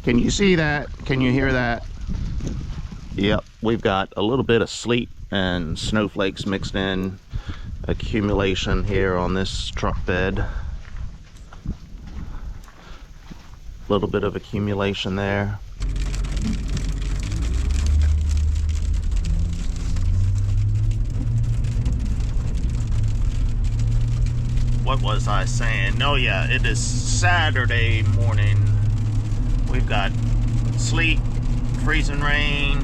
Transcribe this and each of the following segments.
Can you see that? Can you hear that? Yep, we've got a little bit of sleet and snowflakes mixed in. Accumulation here on this truck bed. A little bit of accumulation there. What was I saying? Oh yeah, it is Saturday morning. We've got sleet, freezing rain,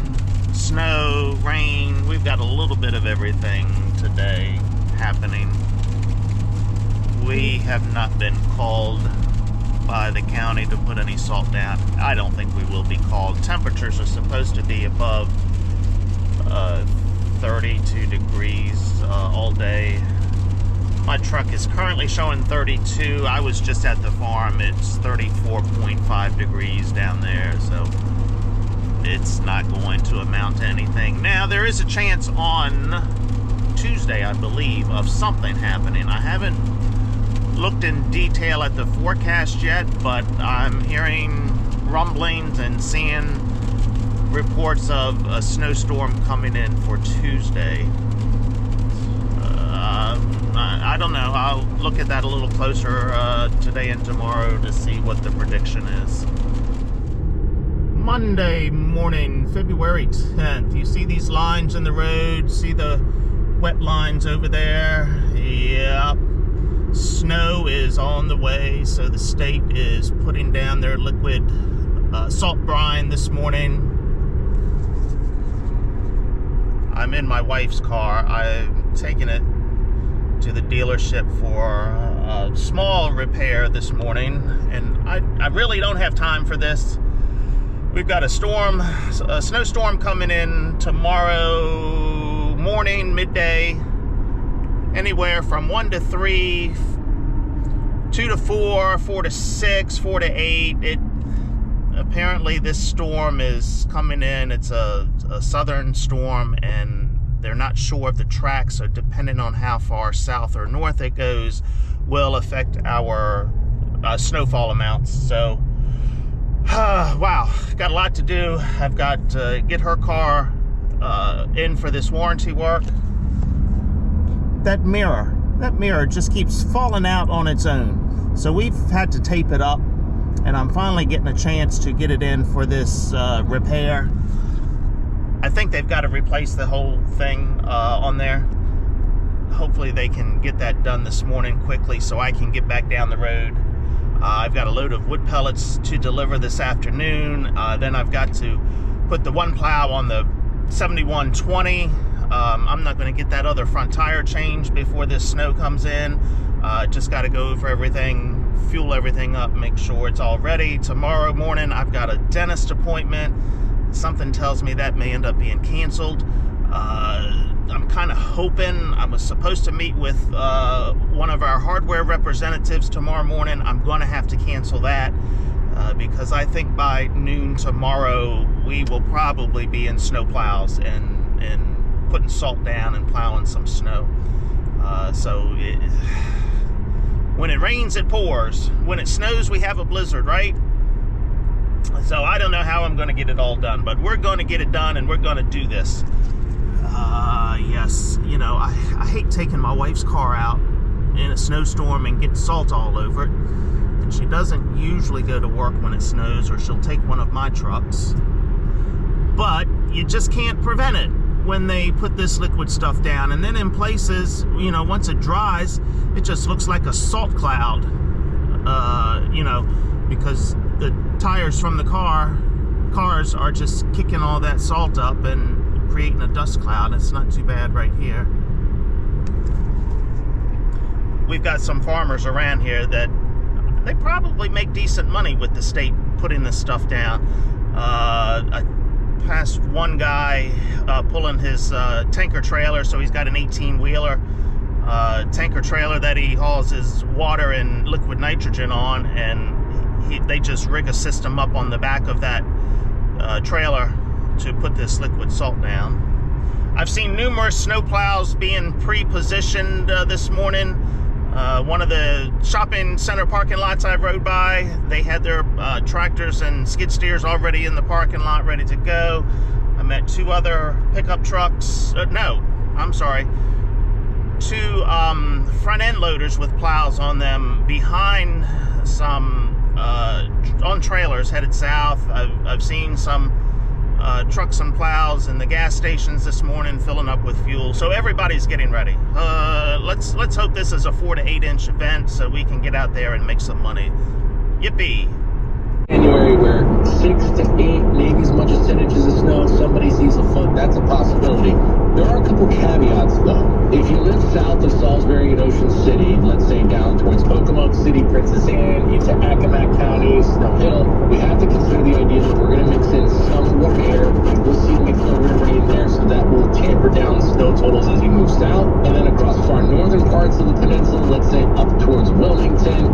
snow, rain. We've got a little bit of everything today happening. We have not been called by the county to put any salt down. I don't think we will be called. Temperatures are supposed to be above 32 degrees all day. My truck is currently showing 32. I was just at the farm. It's 34.5 degrees down there, so it's not going to amount to anything. Now, there is a chance on Tuesday, I believe, of something happening. I haven't looked in detail at the forecast yet, but I'm hearing rumblings and seeing reports of a snowstorm coming in for Tuesday. I don't know. I'll look at that a little closer today and tomorrow to see what the prediction is. Monday morning, February 10th. You see these lines in the road? See the wet lines over there? Yep. Snow is on the way, so the state is putting down their liquid salt brine this morning. I'm in my wife's car. I'm taking it to the dealership for a small repair this morning, and I really don't have time for this. We've got a snowstorm coming in tomorrow morning, midday, anywhere from 1 to 3, 2 to 4, 4 to 6, 4 to 8. Apparently this storm is coming in. It's a southern storm, and they're not sure of the track, so depending on how far south or north it goes will affect our snowfall amounts. So, wow, got a lot to do. I've got to get her car in for this warranty work. That mirror just keeps falling out on its own. So we've had to tape it up, and I'm finally getting a chance to get it in for this repair. I think they've got to replace the whole thing on there. Hopefully they can get that done this morning quickly so I can get back down the road. I've got a load of wood pellets to deliver this afternoon. Then I've got to put the one plow on the 7120. I'm not going to get that other front tire changed before this snow comes in. Just got to go over everything, fuel everything up, make sure it's all ready. Tomorrow morning I've got a dentist appointment. Something tells me that may end up being canceled. I'm kind of hoping. I was supposed to meet with one of our hardware representatives tomorrow morning. I'm going to have to cancel that because I think by noon tomorrow we will probably be in snow plows and putting salt down and plowing some snow. When it rains, it pours. When it snows, we have a blizzard, right? So I don't know how I'm going to get it all done, but we're going to get it done, and we're going to do this. Yes, you know, I hate taking my wife's car out in a snowstorm and getting salt all over it. And she doesn't usually go to work when it snows, or she'll take one of my trucks. But you just can't prevent it when they put this liquid stuff down. And then in places, you know, once it dries, it just looks like a salt cloud, you know, because the tires from the cars are just kicking all that salt up and creating a dust cloud. It's not too bad right here. We've got some farmers around here that they probably make decent money with the state putting this stuff down. I passed one guy pulling his tanker trailer, so he's got an 18-wheeler tanker trailer that he hauls his water and liquid nitrogen on, and they just rig a system up on the back of that trailer to put this liquid salt down. I've seen numerous snowplows being pre-positioned this morning. One of the shopping center parking lots I rode by, they had their tractors and skid steers already in the parking lot ready to go. I met two other pickup trucks. Two front end loaders with plows on them behind some on trailers headed south. I've seen some trucks and plows in the gas stations this morning filling up with fuel. So everybody's getting ready. Let's hope this is a 4 to 8 inch event so we can get out there and make some money. Yippee! January where 6 to 8, maybe as much as 10 inches of snow, somebody sees a foot, that's a possibility. There are a couple caveats though. If you live south of Salisbury and Ocean City, let's say down towards Pocomoke City, Princess Anne, into Accomack County, Snow Hill, we have to consider the idea that we're going to mix in some warm air. We'll see McFlurry rain there, so that will tamper down the snow totals as you move south. And then across far northern parts of the peninsula, let's say up towards Wilmington,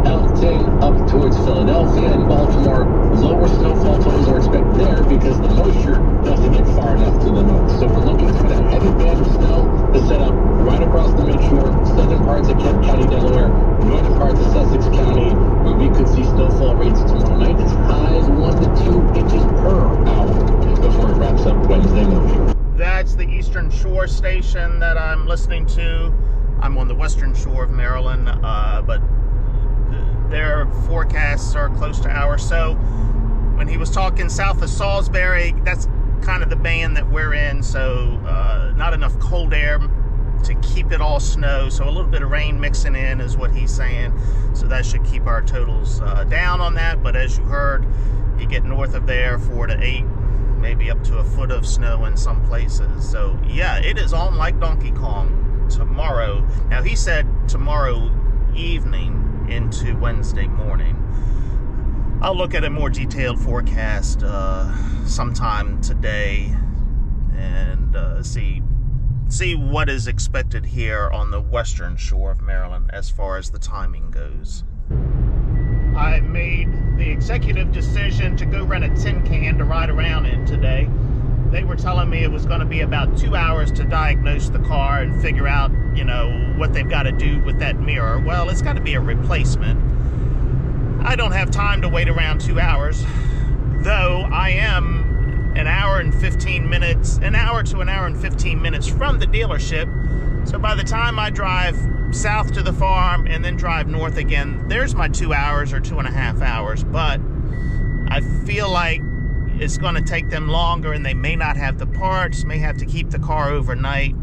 Elkton, up towards Philadelphia and Baltimore, lower snowfall totals are expected there because the moisture doesn't get far enough to the north. So we're looking for that heavy band of snow to set up right across the midshore, southern parts of Kent County, Delaware, northern parts of Sussex County, where we could see snowfall rates tomorrow night as high as 1 to 2 inches per hour before it wraps up Wednesday morning. That's the Eastern Shore station that I'm listening to. I'm on the Western Shore of Maryland, but their forecasts are close to ours. So when he was talking south of Salisbury, that's kind of the band that we're in. So not enough cold air to keep it all snow. So a little bit of rain mixing in is what he's saying. So that should keep our totals down on that. But as you heard, you get north of there, 4 to 8, maybe up to a foot of snow in some places. So yeah, it is on like Donkey Kong tomorrow. Now he said tomorrow evening into Wednesday morning. I'll look at a more detailed forecast sometime today and see what is expected here on the Western Shore of Maryland as far as the timing goes. I made the executive decision to go rent a tin can to ride around in today. They were telling me it was going to be about 2 hours to diagnose the car and figure out, what they've got to do with that mirror. Well, it's got to be a replacement. I don't have time to wait around 2 hours, though I am an hour to an hour and 15 minutes from the dealership. So by the time I drive south to the farm and then drive north again, there's my 2 hours or 2.5 hours. But I feel like it's going to take them longer and they may not have the parts, may have to keep the car overnight.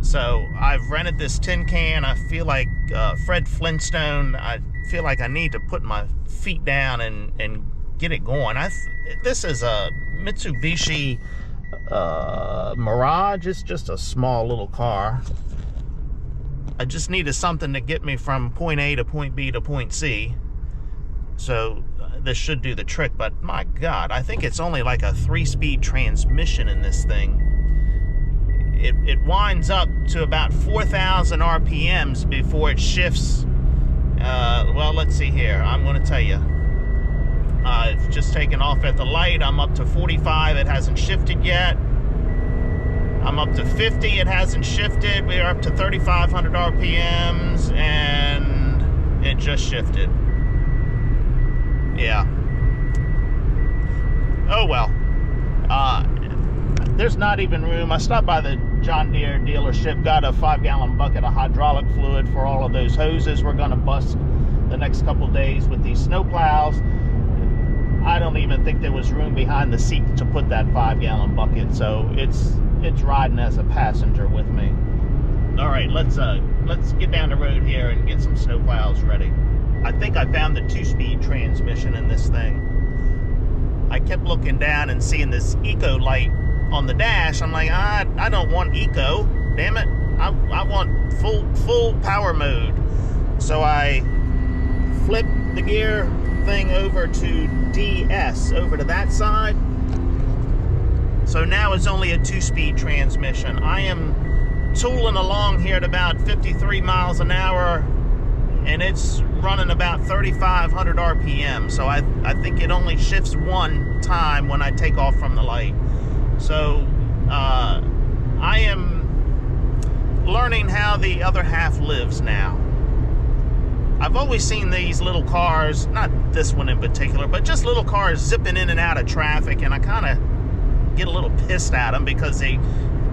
So I've rented this tin can. I feel like Fred Flintstone. I feel like I need to put my feet down and get it going. This is a Mitsubishi Mirage. It's just a small little car. I just needed something to get me from point A to point B to point C. So this should do the trick, but my God, I think it's only like a 3-speed transmission in this thing. It winds up to about 4,000 RPMs before it shifts. Well, let's see here. I'm going to tell you. It's just taken off at the light. I'm up to 45. It hasn't shifted yet. I'm up to 50. It hasn't shifted. We're up to 3,500 RPMs, and it just shifted. Yeah. Oh, well. There's not even room. I stopped by the John Deere dealership, got a 5-gallon bucket of hydraulic fluid for all of those hoses we're going to bust the next couple days with these snow plows. I don't even think there was room behind the seat to put that 5-gallon bucket, so it's riding as a passenger with me. All right, let's get down the road here and get some snow plows ready. I think I found the 2-speed transmission in this thing. I kept looking down and seeing this eco light on the dash. I'm like, I don't want eco, damn it. I want full power mode. So I flipped the gear thing over to DS, over to that side. So now it's only a 2-speed transmission. I am tooling along here at about 53 miles an hour, and it's running about 3,500 RPM. So I think it only shifts one time when I take off from the light. So I am learning how the other half lives now. I've always seen these little cars, not this one in particular, but just little cars zipping in and out of traffic, and I kind of get a little pissed at them because they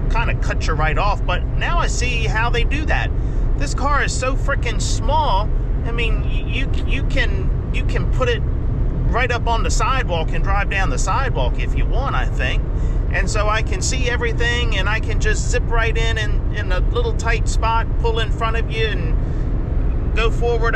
kind of cut you right off. But now I see how they do that. This car is so freaking small. I mean, you can put it right up on the sidewalk and drive down the sidewalk if you want, I think. And so I can see everything, and I can just zip right in a little tight spot, pull in front of you, and go forward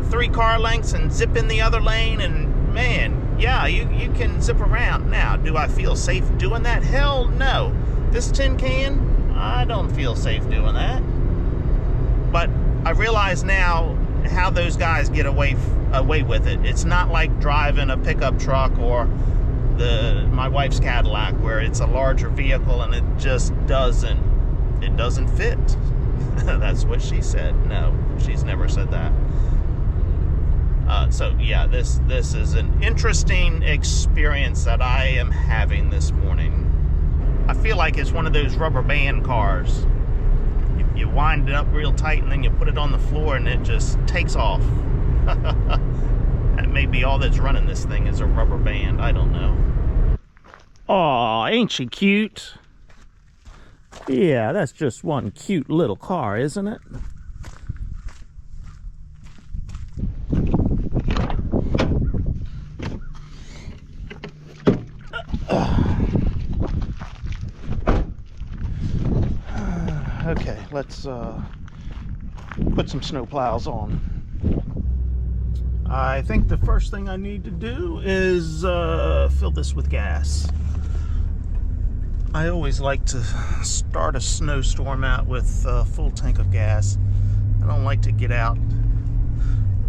3 car lengths and zip in the other lane. And man, yeah, you can zip around. Now, do I feel safe doing that? Hell no. This tin can, I don't feel safe doing that. But I realize now how those guys get away with it. It's not like driving a pickup truck or my wife's Cadillac, where it's a larger vehicle and it just doesn't fit. That's what she said. No, she's never said that. So yeah, this is an interesting experience that I am having this morning. I feel like it's one of those rubber band cars. You wind it up real tight and then you put it on the floor and it just takes off. That may be all that's running this thing is a rubber band. I don't know. Aw, ain't she cute? Yeah, that's just one cute little car, isn't it? Okay, let's put some snow plows on. I think the first thing I need to do is fill this with gas. I always like to start a snowstorm out with a full tank of gas. I don't like to get out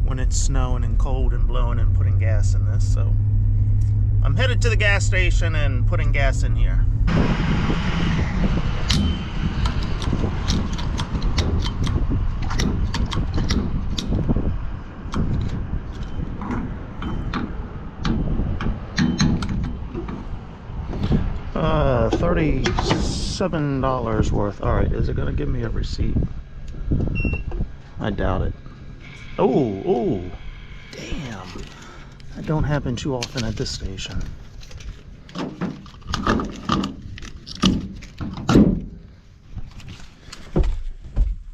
when it's snowing and cold and blowing and putting gas in this, so I'm headed to the gas station and putting gas in here. $37 worth. All right, is it gonna give me a receipt? I doubt it. Oh, damn. That don't happen too often at this station.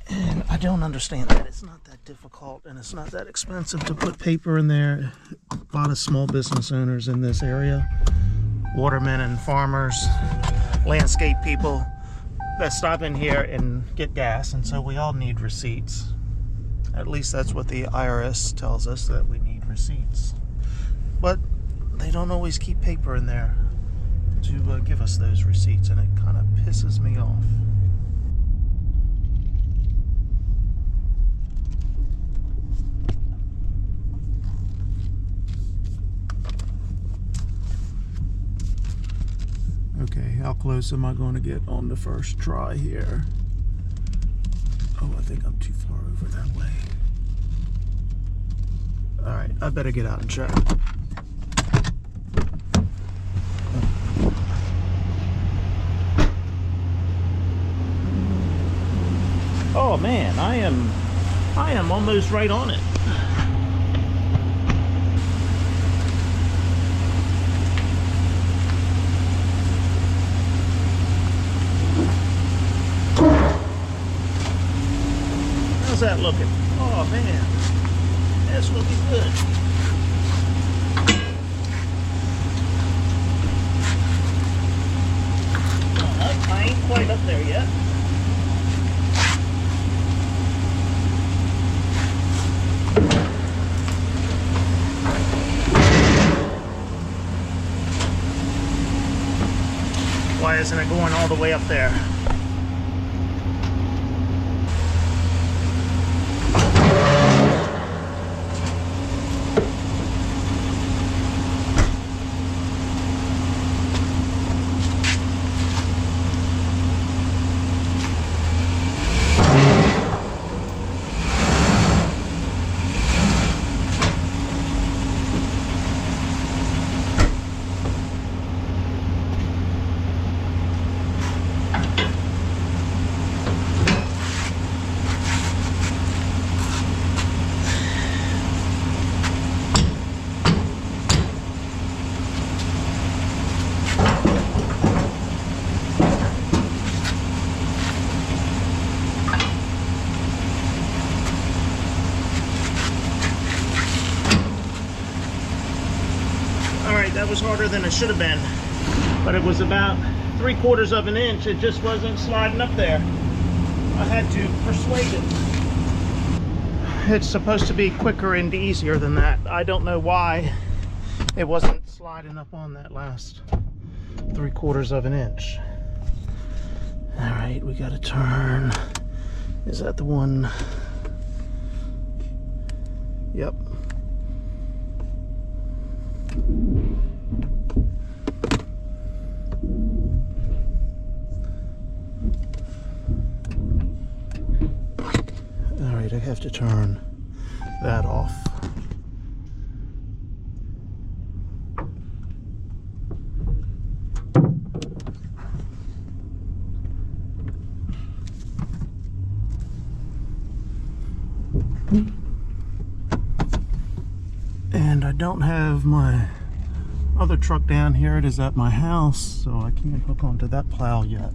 And I don't understand that. It's not that difficult, and it's not that expensive to put paper in there. A lot of small business owners in this area, watermen and farmers, landscape people that stop in here and get gas, and so we all need receipts. At least that's what the IRS tells us, that we need receipts. But they don't always keep paper in there to give us those receipts, and it kind of pisses me off. Okay, how close am I going to get on the first try here? Oh, I think I'm too far over that way. All right, I better get out and check. Oh man, I am almost right on it. How's that looking? Oh man, that's looking good. I ain't quite up there yet. Why isn't it going all the way up there? that was harder than it should have been. But it was about 3/4 of an inch. It just wasn't sliding up there. I had to persuade it. It's supposed to be quicker and easier than that. I don't know why it wasn't sliding up on that last 3/4 of an inch. All right, we got to turn. Is that the one? Yep. All right, I have to turn that off. And I don't have my other truck down here. It is at my house, so I can't hook onto that plow yet.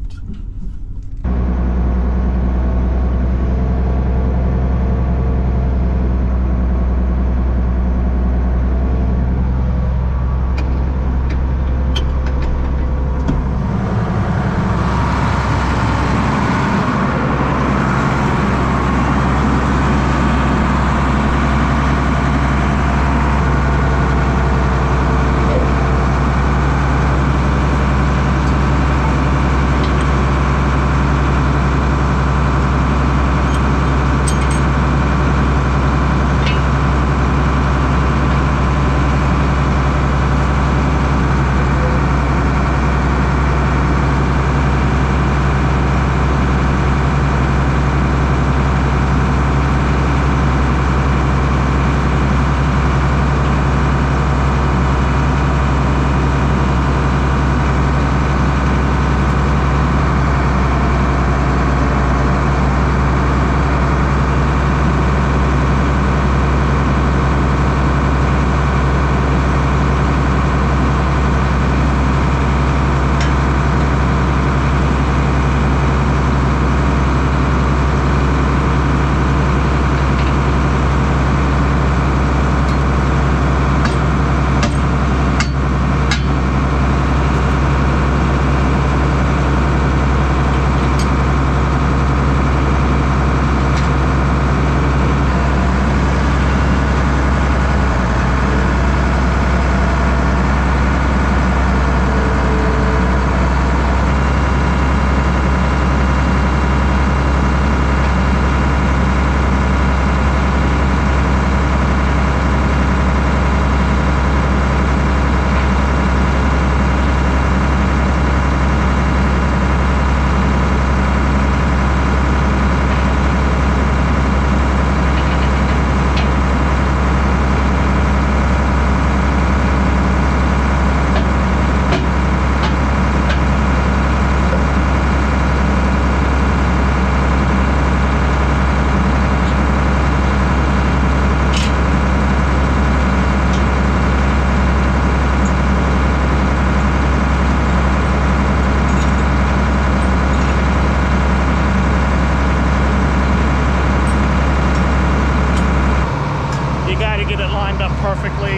Perfectly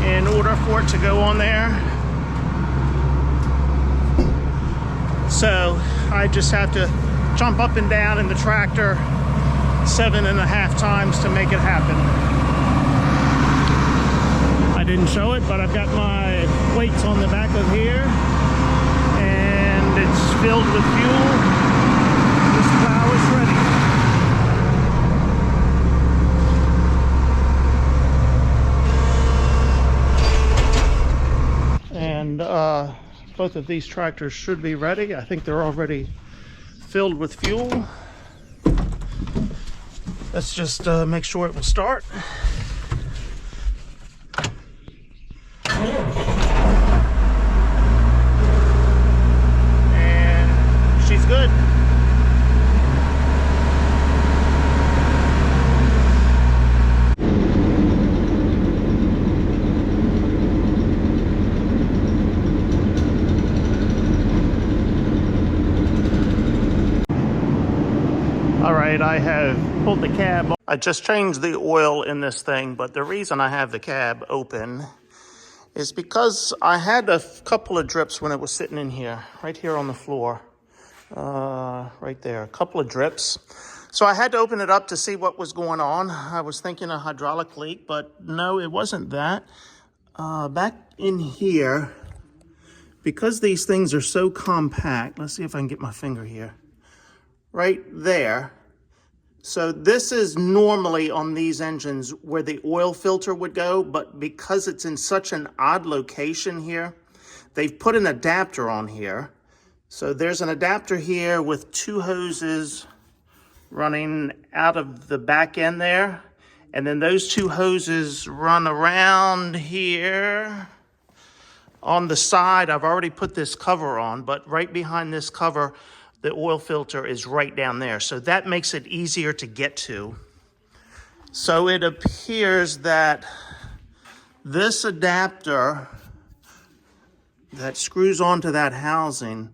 in order for it to go on there. So I just have to jump up and down in the tractor 7.5 times to make it happen. I didn't show it, but I've got my weights on the back of here and it's filled with fuel. This plow is ready. And both of these tractors should be ready. I think they're already filled with fuel. Let's just make sure it will start. And she's good. All right, I have pulled the cab. I just changed the oil in this thing, but the reason I have the cab open is because I had a couple of drips when it was sitting in here, right here on the floor. Right there, a couple of drips. So I had to open it up to see what was going on. I was thinking a hydraulic leak, but no, it wasn't that. Back in here, because these things are so compact, let's see if I can get my finger here. Right there. So this is normally on these engines where the oil filter would go, but because it's in such an odd location here, they've put an adapter on here. So there's an adapter here with two hoses running out of the back end there. And then those two hoses run around here on the side. I've already put this cover on, but right behind this cover, the oil filter is right down there. So that makes it easier to get to. So it appears that this adapter that screws onto that housing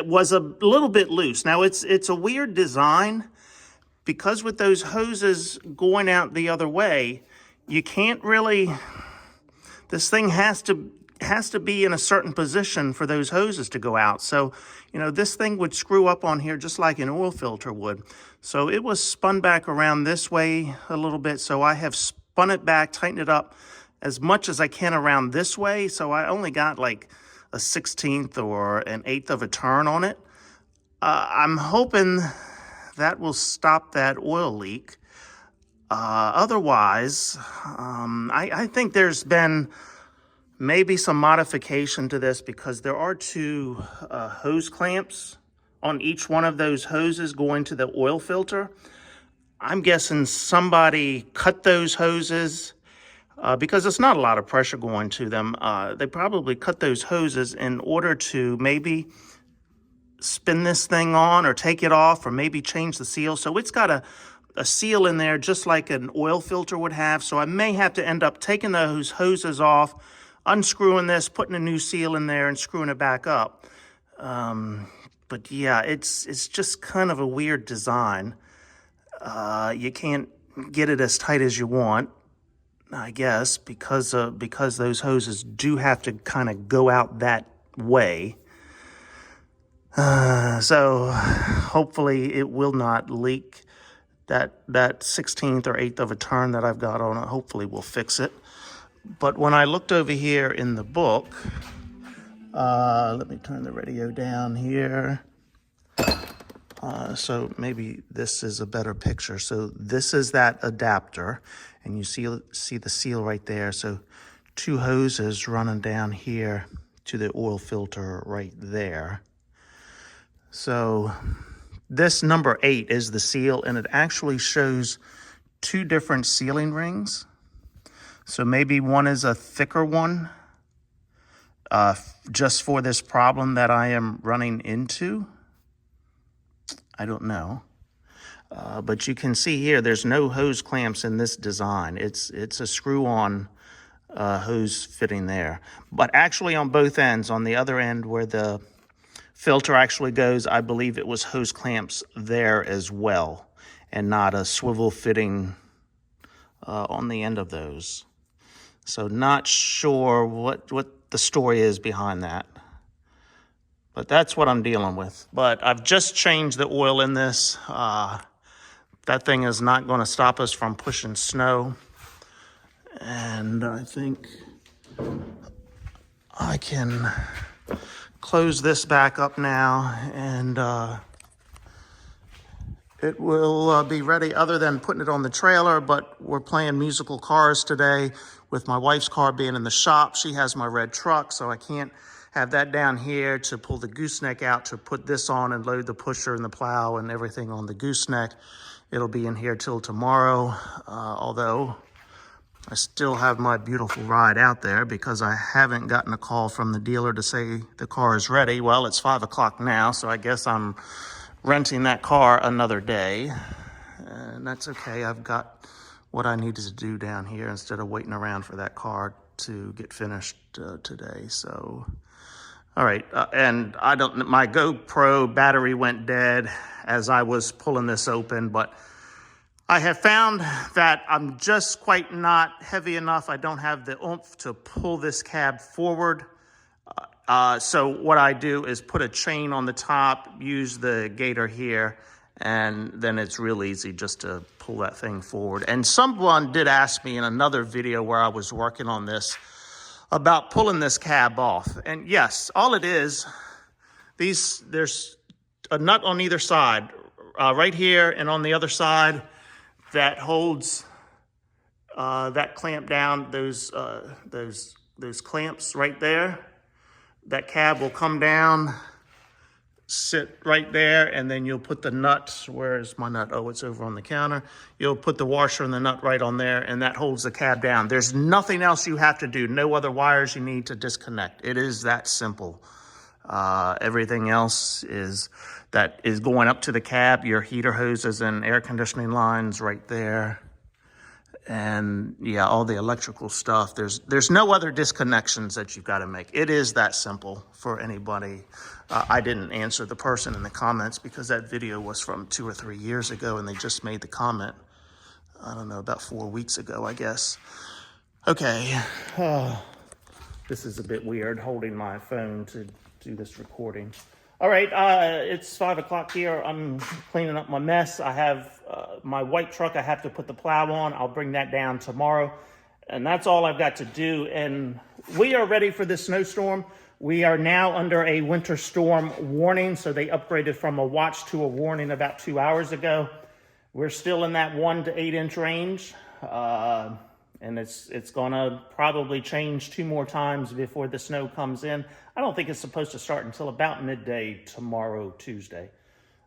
was a little bit loose. Now it's a weird design because with those hoses going out the other way, you can't really, this thing has to be in a certain position for those hoses to go out. So, you know, this thing would screw up on here just like an oil filter would. So it was spun back around this way a little bit. So I have spun it back, tightened it up as much as I can around this way. So I only got like a 1/16 or an 1/8 of a turn on it. I'm hoping that will stop that oil leak. Otherwise, I think there's been maybe some modification to this because there are two hose clamps on each one of those hoses going to the oil filter. I'm guessing somebody cut those hoses because it's not a lot of pressure going to them. They probably cut those hoses in order to maybe spin this thing on or take it off or maybe change the seal. So it's got a seal in there just like an oil filter would have. So I may have to end up taking those hoses off, unscrewing this, putting a new seal in there and screwing it back up. But yeah, it's just kind of a weird design. You can't get it as tight as you want, I guess, because those hoses do have to kind of go out that way. So hopefully it will not leak. That 1/16 or 1/8 of a turn that I've got on it hopefully will fix it. But when I looked over here in the book, let me turn the radio down here. So maybe this is a better picture. So this is that adapter, and you see the seal right there. So two hoses running down here to the oil filter right there. So this number 8 is the seal, and it actually shows two different sealing rings. So maybe one is a thicker one, just for this problem that I am running into. I don't know. But you can see here, there's no hose clamps in this design. It's a screw-on hose fitting there. But actually on both ends, on the other end where the filter actually goes, I believe it was hose clamps there as well, and not a swivel fitting on the end of those. So not sure what the story is behind that. But that's what I'm dealing with. But I've just changed the oil in this. That thing is not going to stop us from pushing snow. And I think I can close this back up now, and it will be ready, other than putting it on the trailer. But we're playing musical cars today with my wife's car being in the shop. She has my red truck, so I can't have that down here to pull the gooseneck out to put this on and load the pusher and the plow and everything on the gooseneck. It'll be in here till tomorrow, although I still have my beautiful ride out there because I haven't gotten a call from the dealer to say the car is ready. Well, it's 5 o'clock now, so I guess I'm renting that car another day. And that's okay. I've got what I needed to do down here instead of waiting around for that car to get finished today. So, all right. And my GoPro battery went dead as I was pulling this open, but I have found that I'm just quite not heavy enough. I don't have the oomph to pull this cab forward. So what I do is put a chain on the top, use the gator here, and then it's real easy just to pull that thing forward. And someone did ask me in another video where I was working on this about pulling this cab off. And yes, all it is, there's a nut on either side, right here and on the other side, that holds that clamp down, those clamps right there. That cab will come down, sit right there, and then you'll put the nut, where's my nut? Oh, it's over on the counter. You'll put the washer and the nut right on there, and that holds the cab down. There's nothing else you have to do. No other wires you need to disconnect. It is that simple. Everything else is going up to the cab, your heater hoses and air conditioning lines right there. And yeah, all the electrical stuff. There's no other disconnections that you've got to make. It is that simple for anybody. I didn't answer the person in the comments because that video was from 2 or 3 years ago and they just made the comment, I don't know, about 4 weeks ago, I guess. Okay. This is a bit weird holding my phone to do this recording. All right, it's 5 o'clock here. I'm cleaning up my mess. I have my white truck I have to put the plow on. I'll bring that down tomorrow. And that's all I've got to do. And we are ready for this snowstorm. We are now under a winter storm warning. So they upgraded from a watch to a warning about 2 hours ago. We're still in that 1 to 8 inch range. And it's gonna probably change 2 more times before the snow comes in. I don't think it's supposed to start until about midday tomorrow, Tuesday.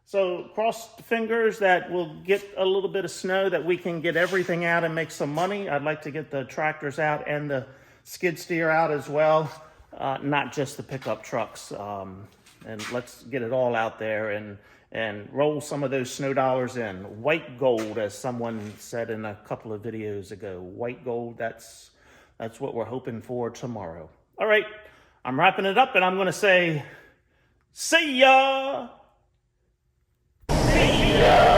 So cross the fingers that we'll get a little bit of snow, that we can get everything out and make some money. I'd like to get the tractors out and the skid steer out as well, not just the pickup trucks. And let's get it all out there and roll some of those snow dollars in. White gold, as someone said in a couple of videos ago. White gold, that's what we're hoping for tomorrow. All right, I'm wrapping it up and I'm gonna say, see ya! See ya!